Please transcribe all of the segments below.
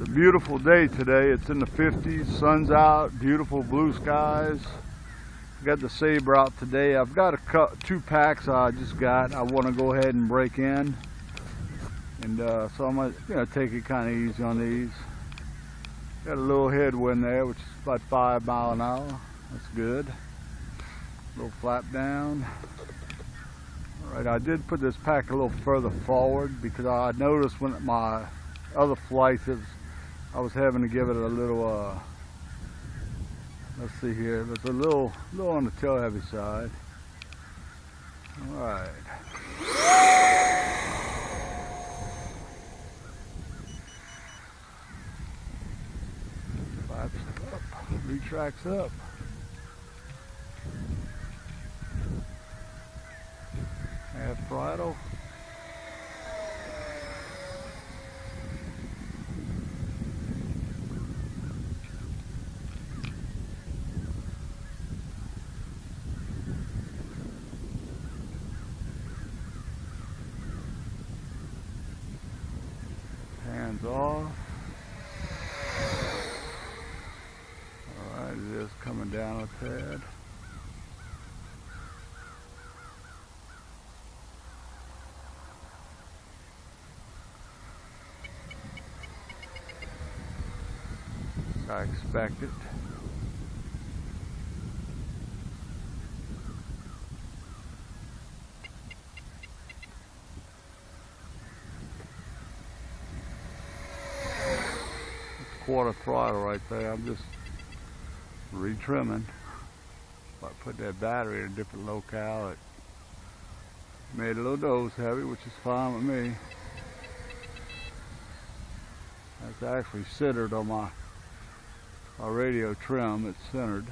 It's a beautiful day today. It's in the 50s, sun's out, beautiful blue skies. Got the Sabre out today. I've got two packs I just got. I want to go ahead and break in, and so I'm gonna take it kind of easy on these. Got a little headwind there, which is about 5 miles an hour. That's good. A little flap down. All right, I did put this pack a little further forward because I noticed when my other flights, I was having to give it a little. Let's see here. There's a little on the tail heavy side. All right. Flaps up. Retracts up. Half throttle. Hands off. Alright, it is coming down a tad. I expected. Quarter throttle right there. I'm just retrimming. If I put that battery in a different locale, it made a little nose heavy, which is fine with me. That's actually centered on my radio trim. It's centered.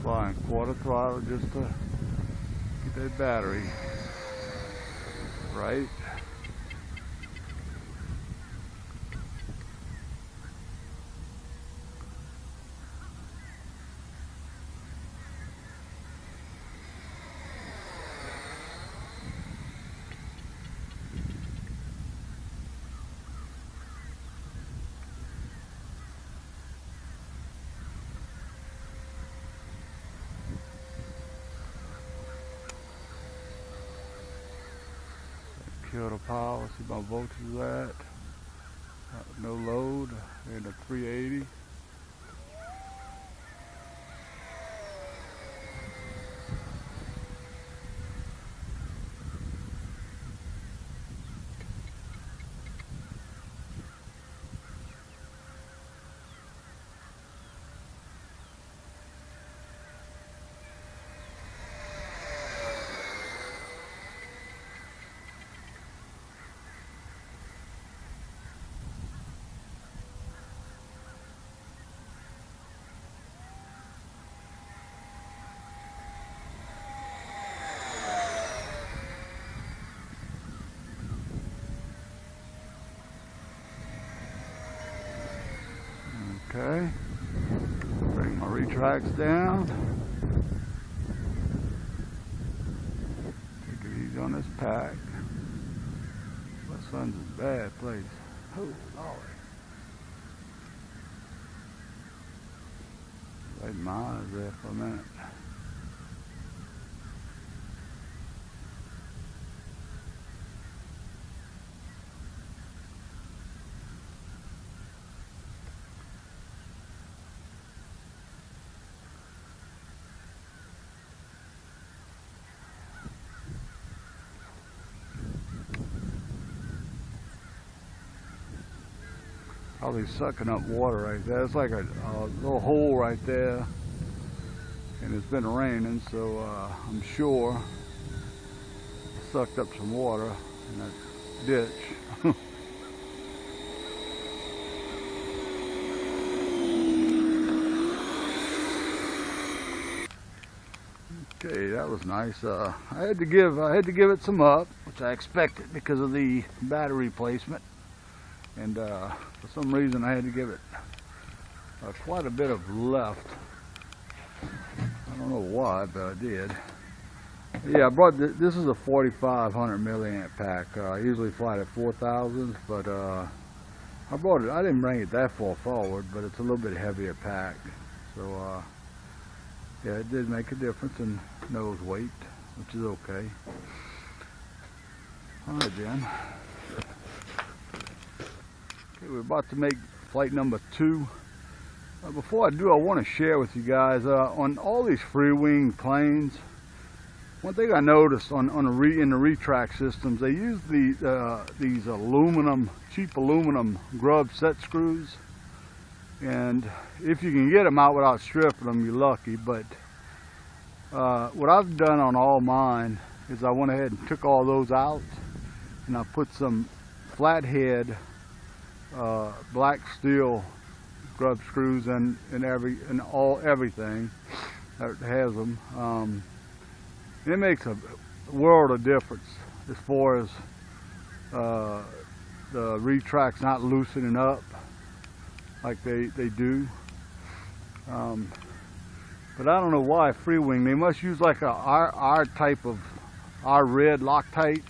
Flying quarter throttle just to get that battery right. Kill the power, see my voltage is at. No load, and a 380. Okay, bring my retracts down. Take it easy on this pack. My son's in a bad place. Oh, Lord. Laid my eyes there for a minute. Probably sucking up water right there. It's like a little hole right there, and it's been raining, so I'm sure sucked up some water in that ditch. Okay, that was nice. I had to give it some up, which I expected because of the battery replacement, and for some reason I had to give it quite a bit of left. I don't know why, but I did. Yeah, I brought this is a 4500 milliamp pack. I usually fly it at 4000, but I brought it. I didn't bring it that far forward, but it's a little bit heavier pack, so. Yeah, it did make a difference in nose weight, which is okay. Alright, Jen. Okay, we're about to make flight number 2. Before I do, I want to share with you guys on all these FreeWing planes. One thing I noticed in the retract systems, they use these cheap aluminum grub set screws. And if you can get them out without stripping them, you're lucky. But what I've done on all mine is I went ahead and took all those out, and I put some flathead black steel grub screws in everything that has them. It makes a world of difference as far as the retracts not loosening up like they do. But I don't know why FreeWing, they must use like our type of, our red Loctite,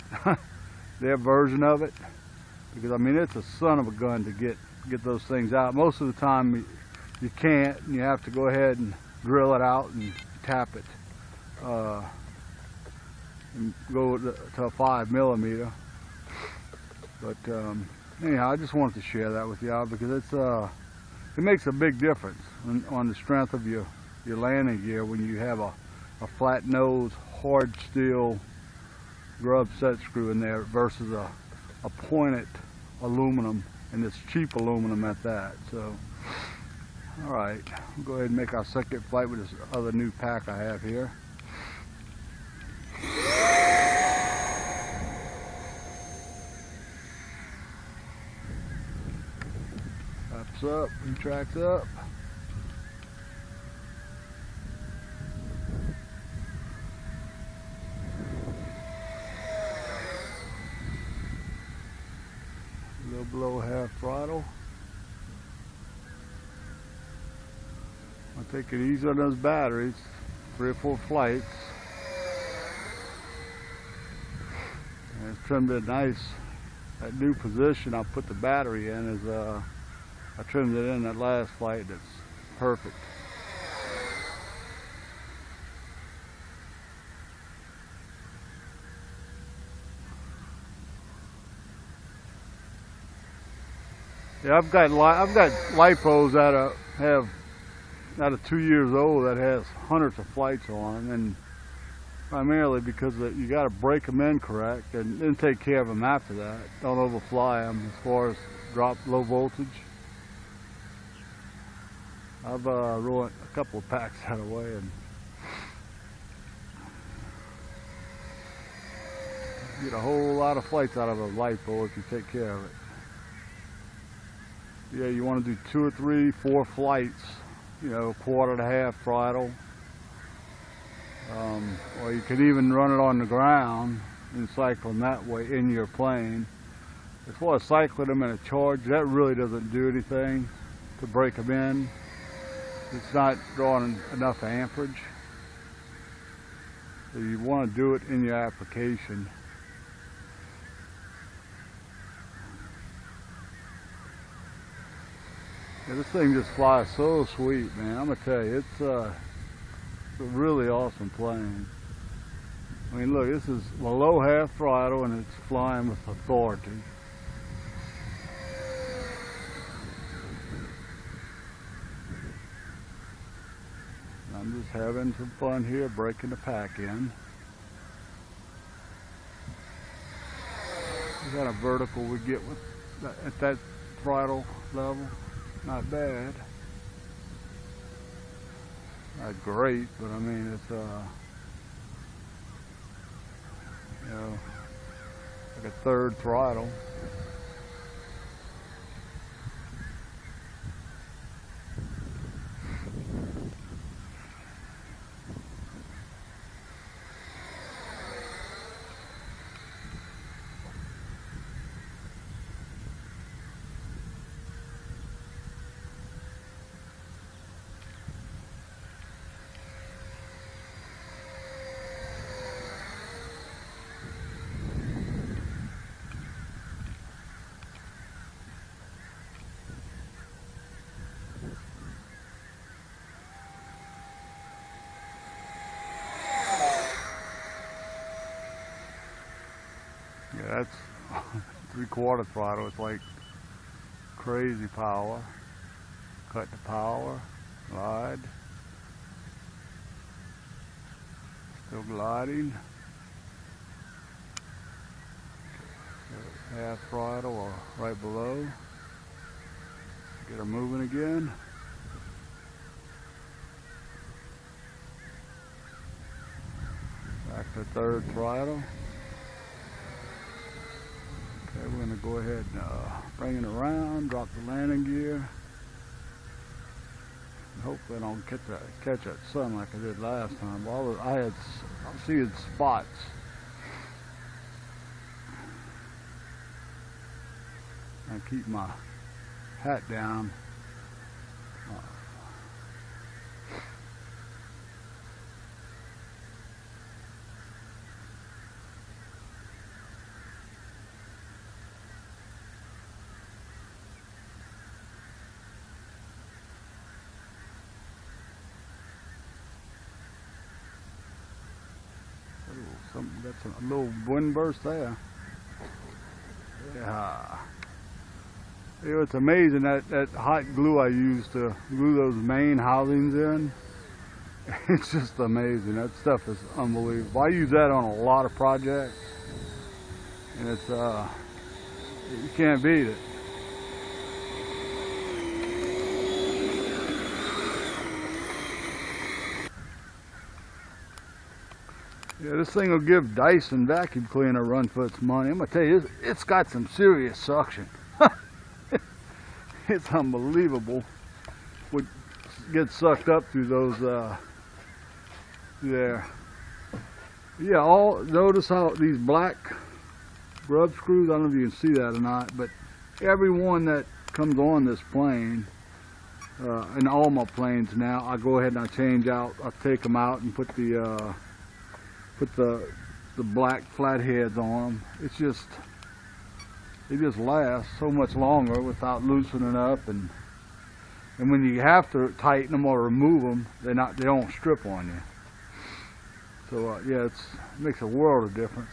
their version of it, because I mean it's a son of a gun to get those things out. Most of the time you can't, and you have to go ahead and drill it out and tap it and go to a 5mm. But anyhow, I just wanted to share that with y'all because it makes a big difference on the strength of your landing gear when you have a flat nose, hard steel grub set screw in there versus a pointed aluminum, and it's cheap aluminum at that. So, all right, we'll go ahead and make our second flight with this other new pack I have here. Flaps up, retracts up. A little below half throttle. I'll take it easy on those batteries. 3 or 4 flights. And it's trimmed it nice. That new position I put the battery in is I trimmed it in that last flight. That's perfect. Yeah, I've got lipos that are 2 years old that has hundreds of flights on them, and primarily because you got to break them in correct and then take care of them after that. Don't overfly them as far as drop low voltage. I've ruined a couple of packs that away, and get a whole lot of flights out of a lipo if you take care of it. Yeah, you want to do 2 or 3, 4 flights, you know, 1/4 throttle. Or you could even run it on the ground and cycle them that way in your plane. As far as cycling them in a charge, that really doesn't do anything to break them in. It's not drawing enough amperage. So you want to do it in your application. Yeah, this thing just flies so sweet, man. I'm gonna tell you, it's a really awesome plane. I mean, look, this is below half throttle and it's flying with authority. I'm just having some fun here, breaking the pack in. We got a vertical we get with at that throttle level. Not bad. Not great, but I mean it's you know, like a third throttle. Yeah, that's 3/4 throttle. It's like crazy power. Cut the power, glide. Still gliding. Half throttle or right below. Get her moving again. Back to third throttle. Okay, we're going to go ahead and bring it around, drop the landing gear. And hopefully I don't catch that sun like I did last time. Well, I see its spots. I keep my hat down. That's a little wind burst there. Yeah. You know, it's amazing that hot glue I use to glue those main housings in. It's just amazing. That stuff is unbelievable. I use that on a lot of projects, and it's you can't beat it. Yeah, this thing will give Dyson vacuum cleaner run for its money. I'm gonna tell you, it's got some serious suction. It's unbelievable what gets sucked up through those there. Yeah, notice how these black rub screws, I don't know if you can see that or not, but every one that comes on this plane, in all my planes now, I go ahead and I change out, I take them out and put the black flatheads on them. It just lasts so much longer without loosening up, and when you have to tighten them or remove them, they don't strip on you. So yeah, it makes a world of difference.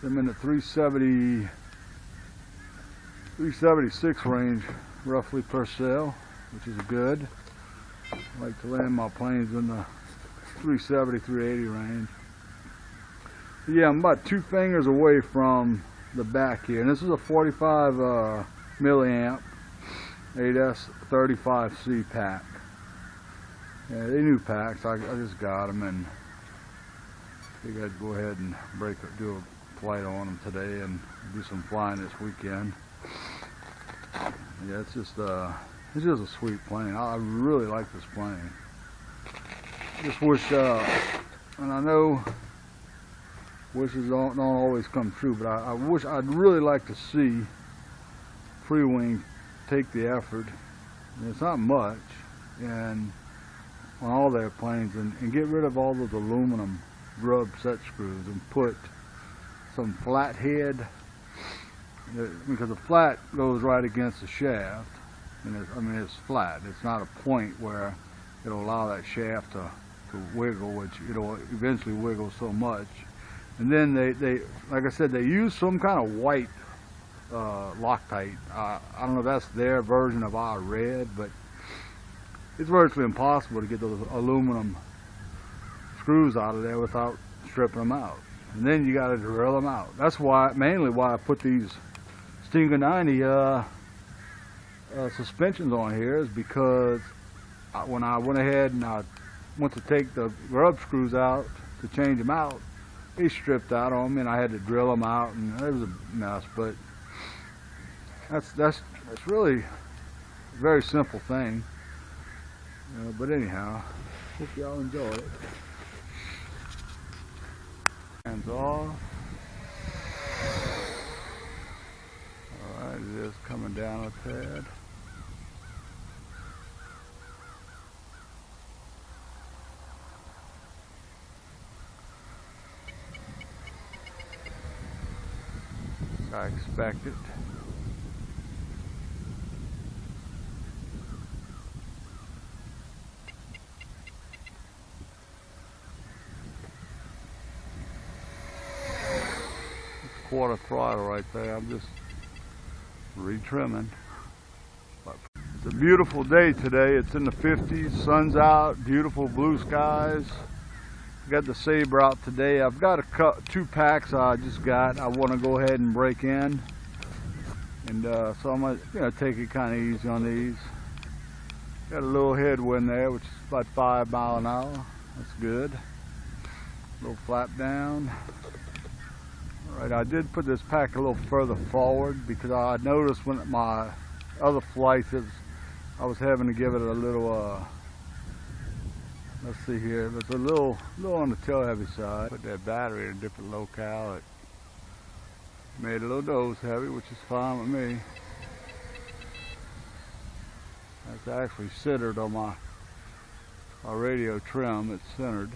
I'm in the 376 range roughly per sail, which is good. I like to land my planes in the 370, 380 range. Yeah, I'm about 2 fingers away from the back here, and this is a 45 milliamp 8S35C pack. Yeah, they new packs. I just got them, and I figured I'd go ahead and do a flight on them today and do some flying this weekend. Yeah, it's just a sweet plane. I really like this plane. Just wish, and I know wishes don't always come true, but I'd really like to see FreeWing take the effort, and it's not much, and on all their planes, and get rid of all those aluminum grub set screws and put some flat head, because the flat goes right against the shaft, and it's flat. It's not a point where it'll allow that shaft to wiggle, which it'll eventually wiggle so much. And then they like I said, they use some kind of white Loctite. I don't know if that's their version of our red, but it's virtually impossible to get those aluminum screws out of there without stripping them out. And then you got to drill them out. That's mainly why I put these Stinger 90 suspensions on here, is because when I went ahead and I went to take the grub screws out to change them out, he stripped out on me, and I had to drill them out, and it was a mess. But that's really a very simple thing. But anyhow, hope y'all enjoy it. Hands off. Alright, it is coming down a tad. I expect it. It's quarter throttle right there. I'm just retrimming. It's a beautiful day today. It's in the 50s, sun's out, beautiful blue skies. Got the Sabre out today. I've got two packs I just got. I want to go ahead and break in, and so I'm gonna take it kind of easy on these. Got a little headwind there, which is about 5 miles an hour. That's good. A little flap down. All right, I did put this pack a little further forward because I noticed when my other flights, I was having to give it a little. Let's see here. It's a little on the tail heavy side. Put that battery in a different locale. It made a little nose heavy, which is fine with me. That's actually centered on my radio trim. It's centered.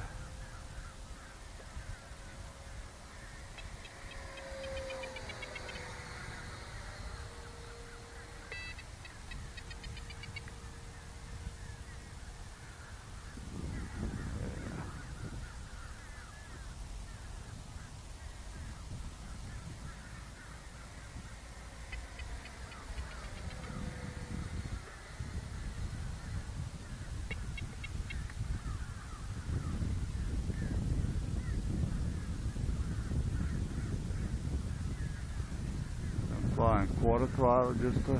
Flying quarter throttle just to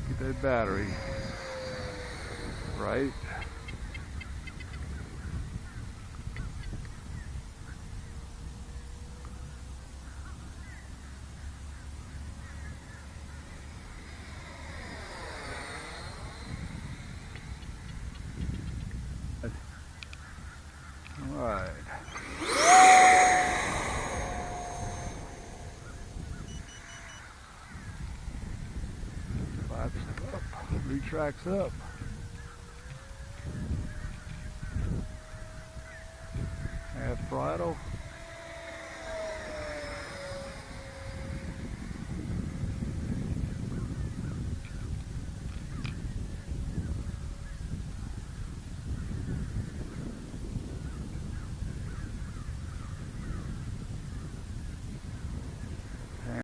get that battery right. All right. Retracts up.